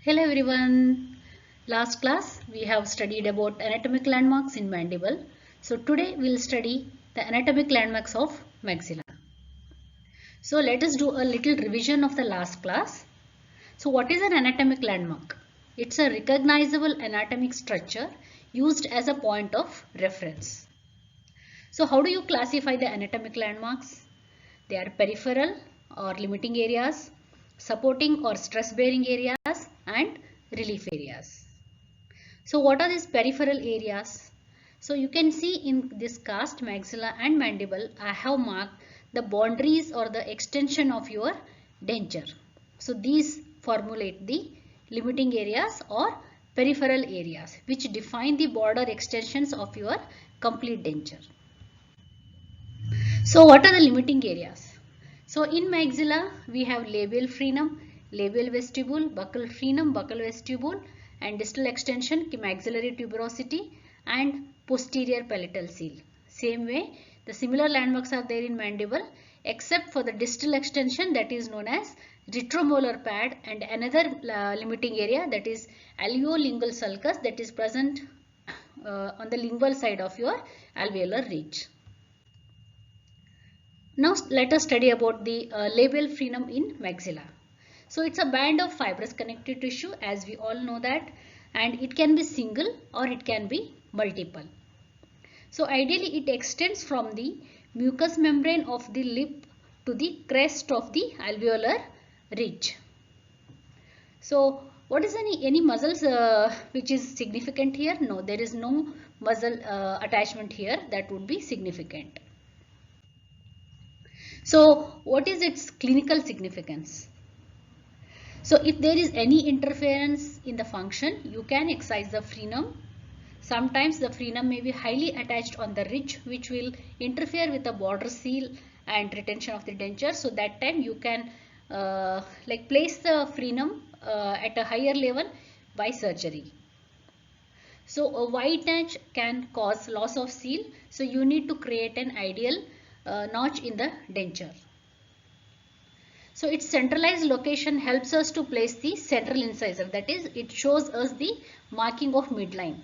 Hello everyone. Last class we have studied about anatomic landmarks in mandible. So today we'll study the anatomic landmarks of maxilla. So let us do a little revision of the last class. So what is an anatomic landmark? It's a recognizable anatomic structure used as a point of reference. So how do you classify the anatomic landmarks? They are peripheral or limiting areas, supporting or stress bearing areas, and relief areas. So what are these peripheral areas? So you can see in this cast, maxilla and mandible, I have marked the boundaries or the extension of your denture. So these formulate the limiting areas or peripheral areas which define the border extensions of your complete denture. So what are the limiting areas? So in maxilla we have labial frenum, labial vestibule, buccal frenum, buccal vestibule, and distal extension, maxillary tuberosity, and posterior palatal seal. Same way the similar landmarks are there in mandible except for the distal extension that is known as retromolar pad and another limiting area that is alveolingual sulcus that is present on the lingual side of your alveolar ridge. Now let us study about the labial frenum in maxilla. So it's a band of fibrous connective tissue as we all know that, and it can be single or it can be multiple. So ideally it extends from the mucous membrane of the lip to the crest of the alveolar ridge. So what is any muscles which is significant here? No, there is no muscle attachment here that would be significant. So what is its clinical significance? So if there is any interference in the function, you can excise the frenum. Sometimes the frenum may be highly attached on the ridge which will interfere with the border seal and retention of the denture. So that time you can place the frenum at a higher level by surgery. So a wide notch can cause loss of seal. So you need to create an ideal notch in the denture. So its centralized location helps us to place the central incisor, that is it shows us the marking of midline.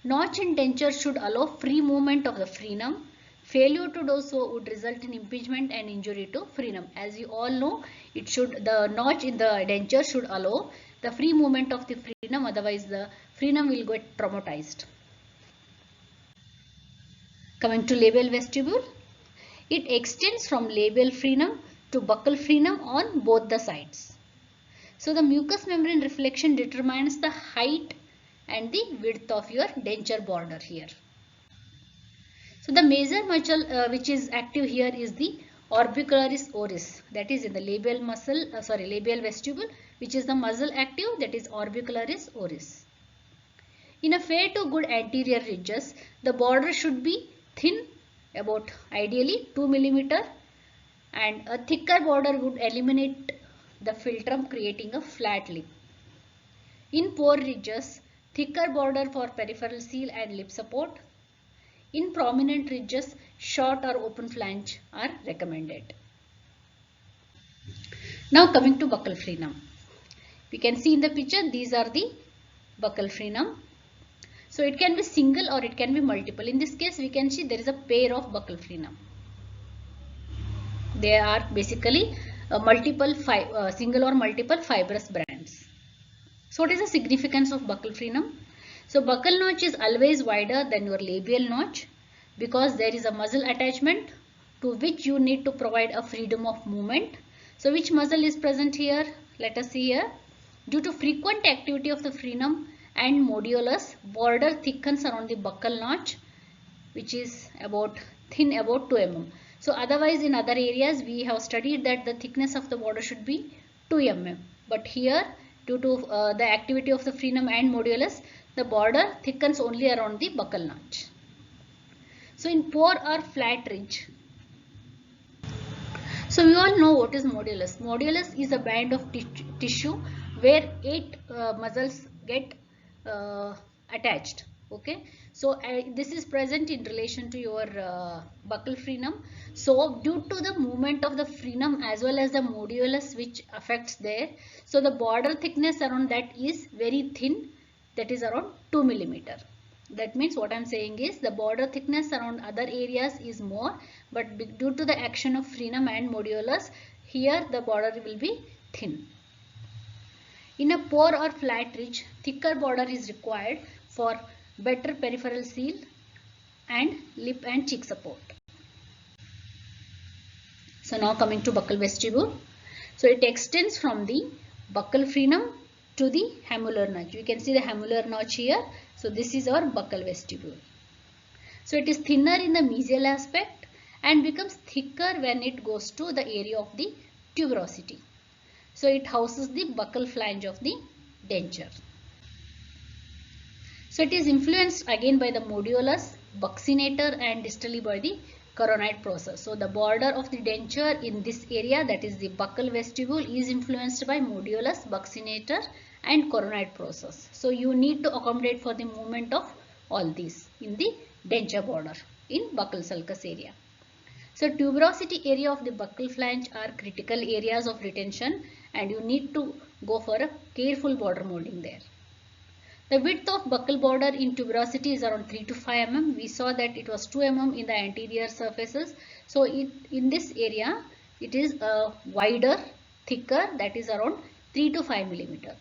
Notch in denture should allow free movement of the frenum. Failure to do so would result in impingement and injury to frenum. As you all know, the notch in the denture should allow the free movement of the frenum, otherwise the frenum will get traumatized. Coming to labial vestibule, it extends from labial frenum to buccal frenum on both the sides. So the mucous membrane reflection determines the height and the width of your denture border here. So the major muscle which is active here is the orbicularis oris, that is in the labial vestibule, which is the muscle active, that is orbicularis oris. In a fair to good anterior ridges, the border should be thin, about ideally 2 mm, and a thicker border would eliminate the philtrum, creating a flat lip. In poor ridges, thicker border for peripheral seal and lip support. In prominent ridges, short or open flange are recommended. Now coming to buccal frenum. We can see in the picture these are the buccal frenum. So it can be single or it can be multiple. In this case we can see there is a pair of buccal frenum. They are basically single or multiple fibrous bands. So what is the significance of buccal frenum? So buccal notch is always wider than your labial notch because there is a muscle attachment to which you need to provide a freedom of movement. So which muscle is present here? Let us see here. Due to frequent activity of the frenum and modiolus, border thickens around the buccal notch, which is thin about 2 mm. So otherwise in other areas we have studied that the thickness of the border should be 2 mm. But here due to the activity of the frenum and modiolus, the border thickens only around the buccal notch. So in poor or flat ridge, so we all know what is modiolus. Modiolus is a band of tissue where 8 muscles get attached. Okay, So this is present in relation to your buccal frenum. So due to the movement of the frenum as well as the modulus which affects there, so the border thickness around that is very thin, that is around 2 millimeter. That means what I am saying is the border thickness around other areas is more, but due to the action of frenum and modulus, here the border will be thin. In a poor or flat ridge, thicker border is required for better peripheral seal and lip and cheek support. So now coming to buccal vestibule. So it extends from the buccal frenum to the hamular notch. You can see the hamular notch here. So this is our buccal vestibule. So it is thinner in the mesial aspect and becomes thicker when it goes to the area of the tuberosity. So it houses the buccal flange of the denture. So it is influenced again by the modulus, buccinator and distally by the coronoid process. So the border of the denture in this area, that is the buccal vestibule, is influenced by modulus, buccinator and coronoid process. So you need to accommodate for the movement of all these in the denture border in buccal sulcus area. So tuberosity area of the buccal flange are critical areas of retention and you need to go for a careful border molding there. The width of buccal border in tuberosity is around 3 to 5 mm. We saw that it was 2 mm in the anterior surfaces. So in this area it is wider, thicker, that is around 3 to 5 millimeter.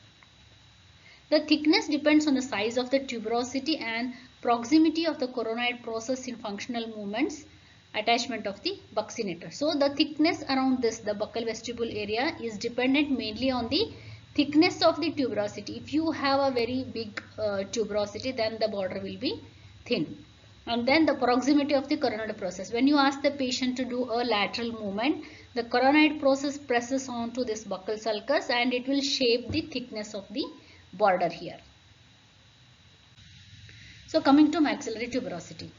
The thickness depends on the size of the tuberosity and proximity of the coronoid process in functional movements, attachment of the buccinator. So the thickness around this, the buccal vestibule area, is dependent mainly on the thickness of the tuberosity. If you have a very big tuberosity, then the border will be thin. And then the proximity of the coronoid process. When you ask the patient to do a lateral movement, the coronoid process presses onto this buccal sulcus and it will shape the thickness of the border here. So coming to maxillary tuberosity.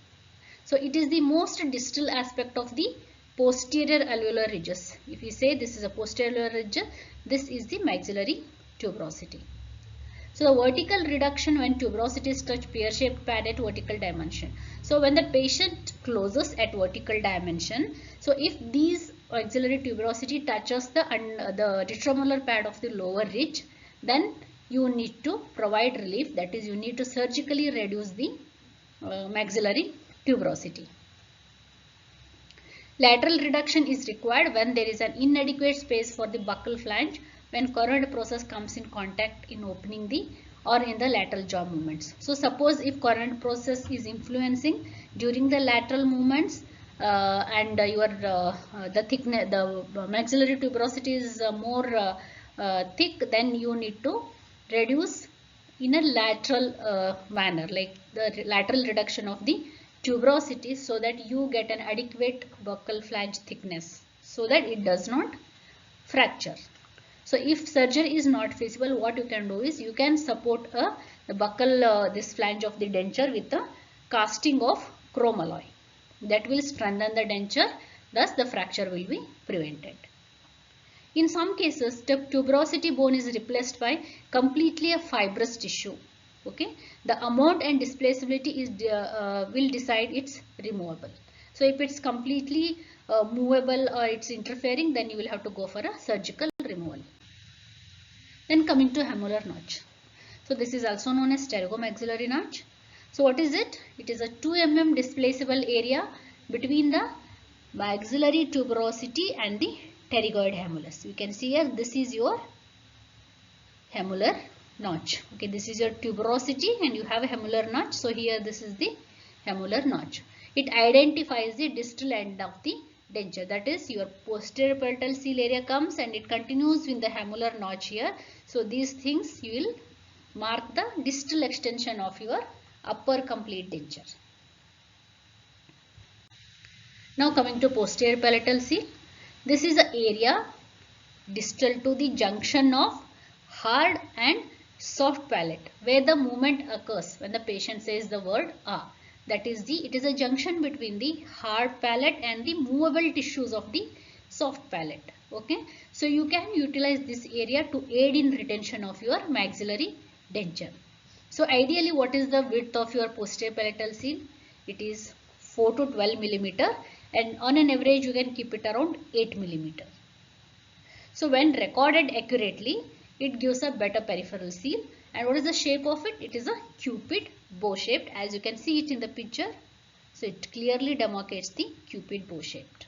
So it is the most distal aspect of the posterior alveolar ridges. If we say this is a posterior ridge, this is the maxillary tuberosity. So the vertical reduction when tuberosities touch pear-shaped pad at vertical dimension. So when the patient closes at vertical dimension, so if these maxillary tuberosity touches the retromolar pad of the lower ridge, then you need to provide relief, that is you need to surgically reduce the maxillary tuberosity. Lateral reduction is required when there is an inadequate space for the buccal flange when coronoid process comes in contact in opening the or in the lateral jaw movements. So suppose if coronoid process is influencing during the lateral movements and the thickness, the maxillary tuberosity is more thick, then you need to reduce in a lateral manner, like the lateral reduction of the tuberosity, so that you get an adequate buccal flange thickness so that it does not fracture. So if surgery is not feasible, what you can do is you can support the buccal this flange of the denture with a casting of chrome alloy. That will strengthen the denture, thus the fracture will be prevented. In some cases, the tuberosity bone is replaced by completely a fibrous tissue. Okay, the amount and displaceability is will decide its removable. So if it's completely movable or it's interfering, then you will have to go for a surgical removal. Then coming to hamular notch. So this is also known as pterygomaxillary notch. So what is it? It is a 2 mm displaceable area between the maxillary tuberosity and the pterygoid hamulus. You can see here, this is your hamular notch. Okay, this is your tuberosity and you have a hamular notch. So here this is the hamular notch. It identifies the distal end of the denture, that is your posterior palatal seal area comes and it continues with the hamular notch here. So these things you will mark the distal extension of your upper complete denture. Now coming to posterior palatal seal. This is the area distal to the junction of hard and soft palate where the movement occurs when the patient says the word ah. That is it is a junction between the hard palate and the movable tissues of the soft palate. Okay, so you can utilize this area to aid in retention of your maxillary denture. So ideally, what is the width of your posterior palatal seal? It is 4 to 12 millimeter, and on an average you can keep it around 8 millimeter. So when recorded accurately, it gives a better peripheral seal. And what is the shape of it? It is a cupid bow shaped, as you can see it in the picture. So it clearly demarcates the cupid bow shaped.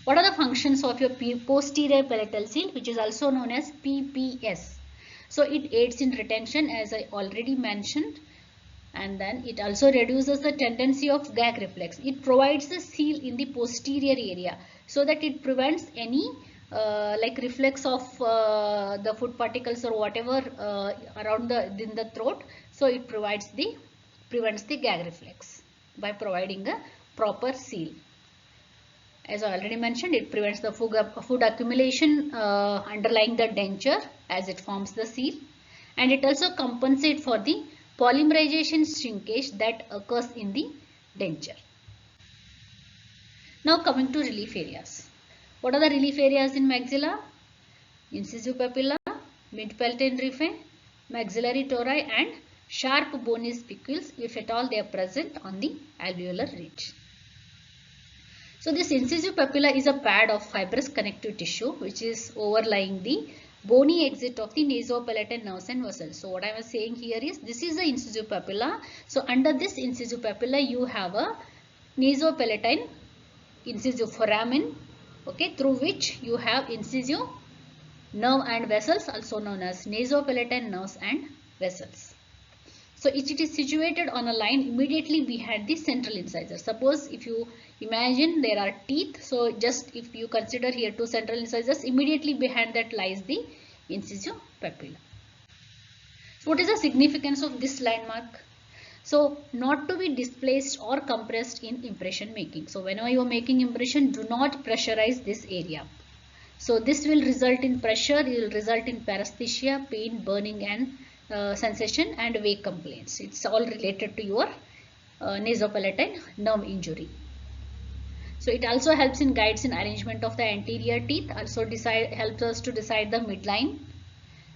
What are the functions of your posterior palatal seal, which is also known as PPS? So it aids in retention, as I already mentioned, and then it also reduces the tendency of gag reflex. It provides a seal in the posterior area so that it prevents any like reflex of the food particles or whatever around in the throat. So it prevents the gag reflex by providing a proper seal. As I already mentioned, it prevents the food accumulation underlying the denture as it forms the seal, and it also compensates for the polymerization shrinkage that occurs in the denture. Now coming to relief areas. What are the relief areas in maxilla? Incisive papilla, mid-palatine raphe, maxillary tori, and sharp bony spicules if at all they are present on the alveolar ridge. So this incisive papilla is a pad of fibrous connective tissue which is overlying the bony exit of the nasopalatine nerves and vessels. So what I was saying here is this is the incisive papilla. So under this incisive papilla you have a nasopalatine incisive foramen, okay, through which you have incisive nerve and vessels, also known as nasopalatine nerves and vessels. So it is situated on a line immediately behind the central incisor. Suppose if you imagine there are teeth, so just if you consider here two central incisors, immediately behind that lies the incisive papilla. So what is the significance of this landmark? So not to be displaced or compressed in impression making. So whenever you are making impression, do not pressurize this area. So this will result in pressure, it will result in paresthesia, pain, burning and sensation and wake complaints. It's all related to your nasopalatine nerve injury. So it also helps in guides in arrangement of the anterior teeth, also helps us to decide the midline,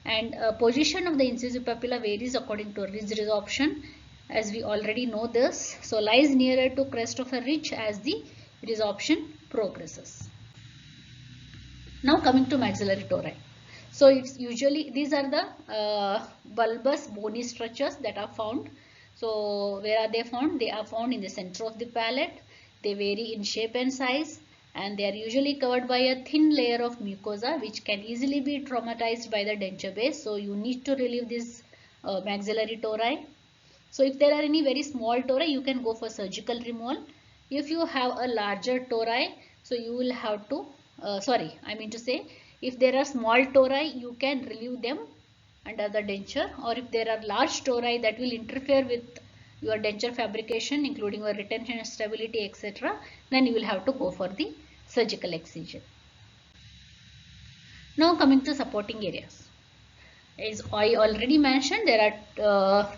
and position of the incisive papilla varies according to ridge resorption, as we already know this. So lies nearer to crest of a ridge as the resorption progresses. Now coming to maxillary tori. So it's usually, these are the bulbous bony structures that are found. So where are they found? They are found in the center of the palate. They vary in shape and size, and they are usually covered by a thin layer of mucosa which can easily be traumatized by the denture base. So you need to relieve this maxillary tori. So if there are any very small tori, you can go for surgical removal. If you have a larger tori, so you will have to, if there are small tori, you can relieve them under the denture, or if there are large tori that will interfere with your denture fabrication, including your retention, stability, etc., then you will have to go for the surgical excision. Now coming to supporting areas. As I already mentioned, there are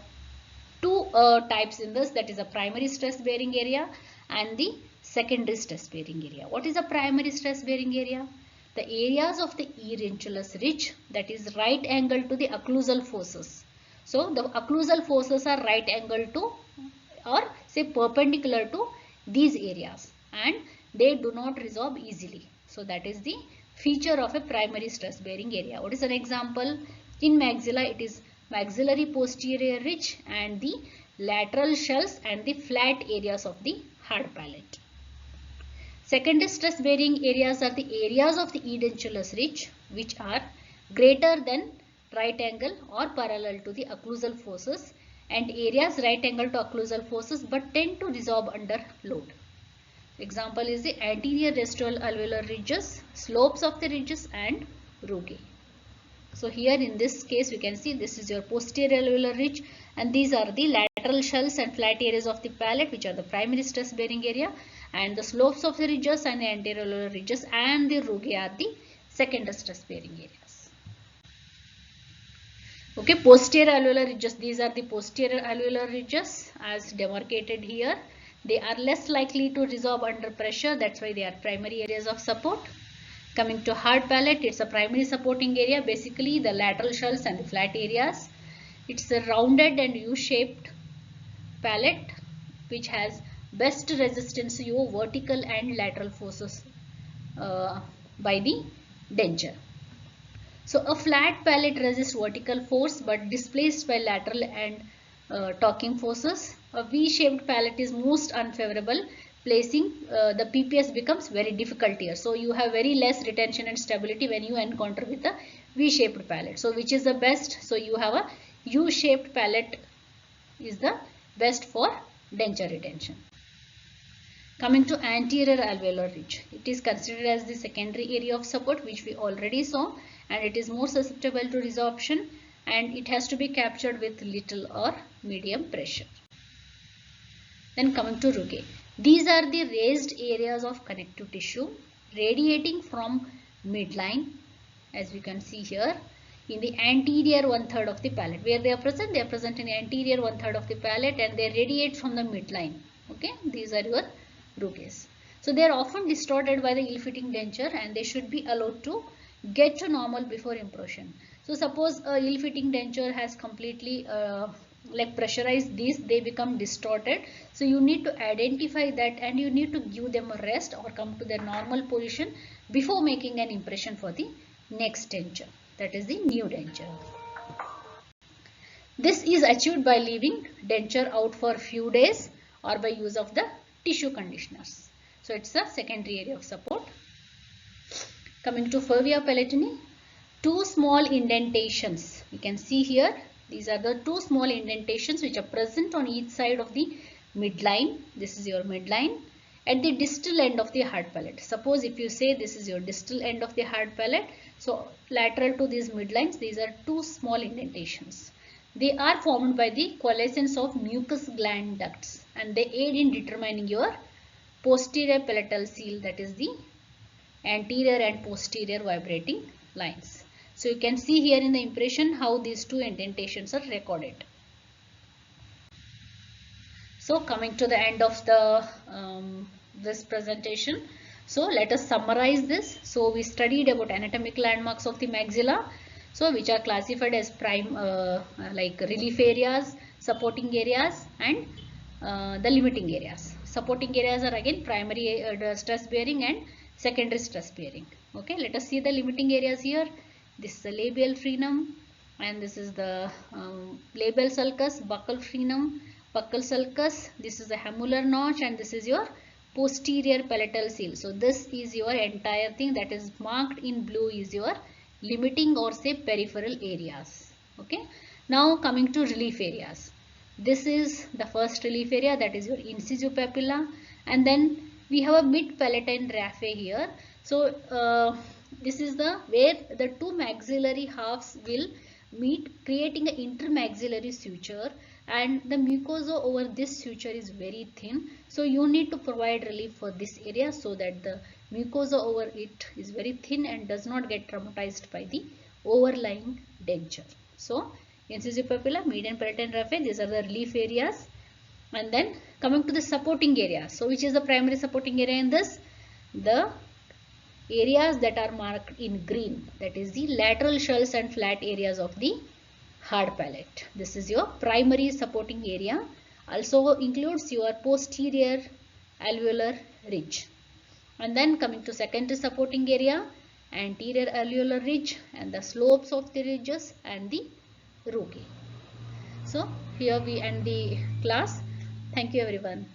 two types in this, that is a primary stress bearing area and the secondary stress bearing area. What is a primary stress bearing area? The areas of the edentulous ridge that is right angle to the occlusal forces. So the occlusal forces are right angle to, or say perpendicular to these areas, and they do not resorb easily. So that is the feature of a primary stress bearing area. What is an example? In maxilla, it is maxillary posterior ridge and the lateral shells and the flat areas of the hard palate. Secondary stress bearing areas are the areas of the edentulous ridge which are greater than right angle or parallel to the occlusal forces, and areas right angle to occlusal forces but tend to resorb under load. Example is the anterior residual alveolar ridges, slopes of the ridges and rugae. So here in this case we can see this is your posterior alveolar ridge, and these are the lateral shells and flat areas of the palate which are the primary stress bearing area, and the slopes of the ridges and the anterior alveolar ridges and the rugae are the secondary stress bearing areas. Okay, posterior alveolar ridges, these are the posterior alveolar ridges as demarcated here. They are less likely to resorb under pressure, that's why they are primary areas of support. Coming to hard palate, it's a primary supporting area, basically the lateral shells and the flat areas. It's a rounded and U-shaped palate which has best resistance to your vertical and lateral forces by the denture. So a flat palate resists vertical force but displaced by lateral and torquing forces. A V-shaped palate is most unfavorable. Placing the PPS becomes very difficult here. So you have very less retention and stability when you encounter with a V-shaped palate. So which is the best? So you have a U-shaped palate is the best for denture retention. Coming to anterior alveolar ridge, it is considered as the secondary area of support, which we already saw, and it is more susceptible to resorption, and it has to be captured with little or medium pressure. Then coming to rugae, these are the raised areas of connective tissue radiating from midline, as we can see here, in the anterior 1/3 of the palate. Where they are present? They are present in the anterior 1/3 of the palate, and they radiate from the midline. Okay, these are your rugaes. So they are often distorted by the ill-fitting denture, and they should be allowed to get to normal before impression. So suppose a ill-fitting denture has completely like pressurized these, they become distorted. So you need to identify that, and you need to give them a rest or come to their normal position before making an impression for the next denture, that is the new denture. This is achieved by leaving denture out for a few days or by use of the tissue conditioners. So it's the secondary area of support. Coming to fovea palatini, two small indentations. You can see here, these are the two small indentations which are present on each side of the midline. This is your midline at the distal end of the hard palate. Suppose if you say this is your distal end of the hard palate, so lateral to these midlines, these are two small indentations. They are formed by the coalescence of mucous gland ducts, and they aid in determining your posterior palatal seal, that is the anterior and posterior vibrating lines. So you can see here in the impression how these two indentations are recorded. So coming to the end of the this presentation, so let us summarize this. So we studied about anatomical landmarks of the maxilla, so which are classified as like relief areas, supporting areas, and the limiting areas. Supporting areas are again primary stress bearing and secondary stress bearing. Okay, let us see the limiting areas here. This is the labial frenum, and this is the labial sulcus, buccal frenum, buccal sulcus. This is the hamular notch, and this is your posterior palatal seal. So this is your entire thing that is marked in blue is your limiting or say peripheral areas. Okay, now coming to relief areas. This is the first relief area, that is your incision papilla, and then we have a mid palatine raphe here. So this is the where the two maxillary halves will meet, creating an intermaxillary suture, and the mucosa over this suture is very thin. So you need to provide relief for this area so that the mucosa over it is very thin and does not get traumatized by the overlying denture. So incision papilla, median palatine raphe, these are the relief areas. And then coming to the supporting area. So which is the primary supporting area in this? The areas that are marked in green, that is the lateral shells and flat areas of the hard palate. This is your primary supporting area. Also includes your posterior alveolar ridge. And then coming to secondary supporting area, anterior alveolar ridge and the slopes of the ridges and the rugae. So here we end the class. Thank you everyone.